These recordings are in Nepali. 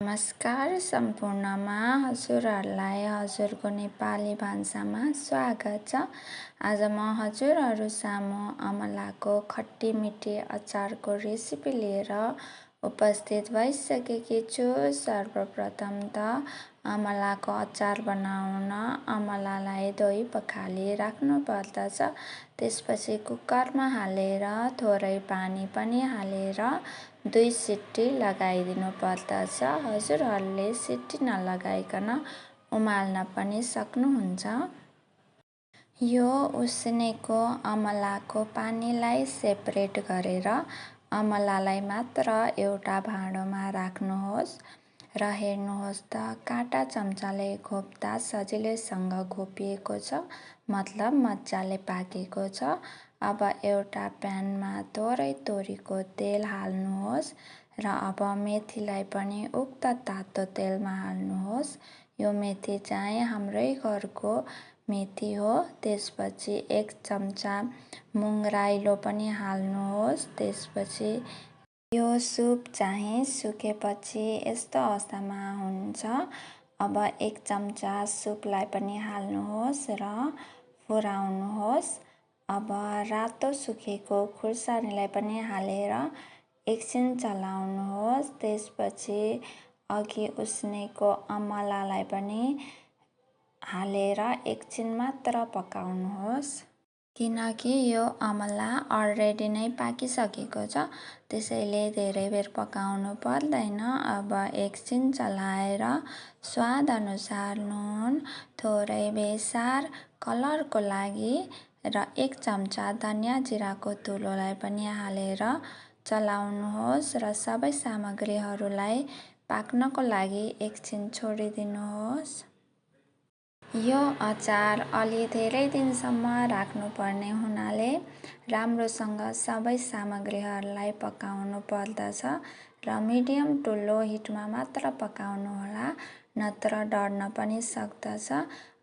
नमस्कार सम्पूर्णमा हजुरहरूलाई हजुरको नेपाली भान्सामा स्वागत छ। आज म हजुरहरू सामु अमलाको खट्टी मिठी अचारको रेसिपी लिएर उपस्थित भइसकेकी छु। सर्वप्रथम त अमलाको अचार बनाउन अमलालाई धोई पखाली राख्नु पर्दछ। त्यसपछि कुकरमा हालेर थोरै पानी पनि हालेर 2 सिटी लगाइदिनु पर्दछ। हजुरहरूले सिटी नलगाइकन उमाल्न पनि सक्नुहुन्छ। यो उसिनेको अमलाको पानीलाई सेपरेट गरेर अमलालाई मात्र एउटा भाँडोमा राख्नुहोस् र हेर्नुहोस् त काँटा चम्चाले घोप्दा सजिलैसँग घोपिएको छ, मतलब मजाले पाकेको छ। अब एउटा प्यानमा थोरै तोरीको तेल हाल्नुहोस् र अब मेथीलाई पनि उक्त तातो तेलमा हाल्नुहोस्। यो मेथी चाहिँ हाम्रै घरको मेथी हो। त्यसपछि 1 चम्चा मुङ राइलो पनि हाल्नुहोस्। त्यसपछि यो सुप चाहिँ सुकेपछि यस्तो अवस्थामा हुन्छ। अब 1 चम्चा सुपलाई पनि हाल्नुहोस् र फुराउनुहोस्। अब रातो सुकेको खुर्सानीलाई पनि हालेर एकछिन चलाउनुहोस्। त्यसपछि अघि उसिनेको अमलालाई पनि हालेर एकछिन मात्र पकाउनुहोस्। किनकि यो अमला अलरेडी नै पाकिसकेको छ, त्यसैले धेरै बेर पकाउनु पर्दैन। अब एकछिन चलाएर स्वाद अनुसार नुन, थोरै बेसार कलरको लागि र 1 चम्चा धनियाँ जिराको धुलोलाई पनि हालेर चलाउनुहोस् र सबै सामग्रीहरूलाई पाक्नको लागि एकछिन छोडिदिनुहोस्। यो अचार अलि धेरै दिनसम्म राख्नुपर्ने हुनाले राम्रोसँग सबै सामग्रीहरूलाई पकाउनु पर्दछ र मिडियम टु लो हिटमा मात्र पकाउनुहोला, नत्र डढ्न पनि सक्दछ।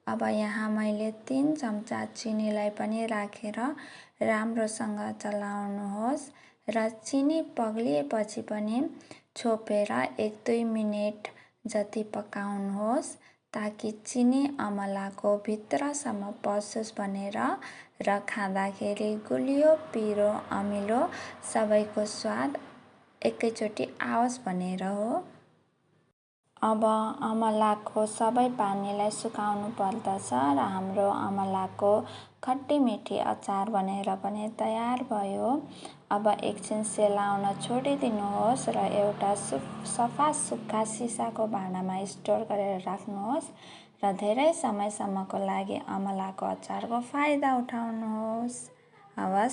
अब यहाँ मैले 3 चम्चा चिनीलाई पनि राखेर राम्रोसँग चलाउनुहोस् र चिनी पग्लिएपछि पनि छोपेर 1-2 मिनेट जति पकाउनुहोस्, ताकि चिनी अमलाको भित्रसम्म पसोस् भनेर र खाँदाखेरि गुलियो, पिरो, अमिलो सबैको स्वाद एकैचोटि आओस् भनेर हो। अब अमलाको सबै पानीलाई सुकाउनु पर्दछ र हाम्रो अमलाको खट्टी मिठी अचार बनेर पनि तयार भयो। अब एकछिन सेलाउन छोडिदिनुहोस् र एउटा सफा सुक्खा सिसाको भाँडामा स्टोर गरेर राख्नुहोस् र धेरै समयसम्मको लागि अमलाको अचारको फाइदा उठाउनुहोस्। हवस्।